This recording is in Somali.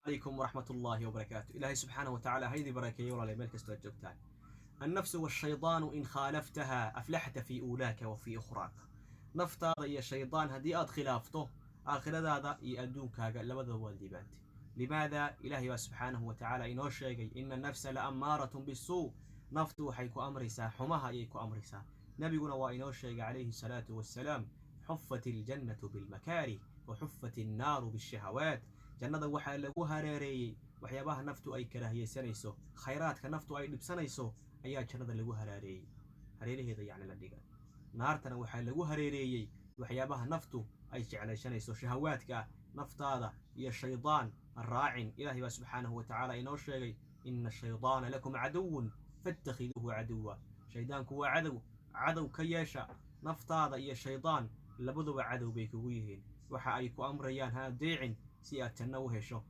عليكم ورحمة الله وبركاته. إلهي سبحانه وتعالى هيدي بركة ولا لملك استوجبتان. النفس والشيطان إن خالفتها أفلحت في أولاك وفي أخراك. نفط هذا يا شيطان هدي خلافته آخر هذا يأدوك لبذا والدي بانتي. لماذا إلهي سبحانه وتعالى إنه شيء إن النفس لأمارة بالسوء. نفط حيكو أمرسا حماها يكو أمرسا. نبينا وإنه شيء عليه الصلاة والسلام حفت الجنة بالمكاره وحفت النار بالشهوات. jannada waxaa lagu hareereeyey waxyaabaha naftu ay karaahiyeysanayso khayraadka naftu ay dhibsanayso ayaa jannada lagu hareereeyey hareeraheeda yacni la dhigay naartana waxaa lagu hareereeyey waxyaabaha naftu ay jeclaysanayso shahawaadka naftaada iyo shaydaan raacin ilaahay baa subxaanahu wa tacaala inoo sheegay ina ashaydaana lakum caduwun faattakhiduuhu caduwa shaydaanku waa cadow ka yeesha naftaada iyo shaydaan labaduba cadow bay kugu yihiin waxa ay ku amrayaan ha adeecin si aad janno u hesho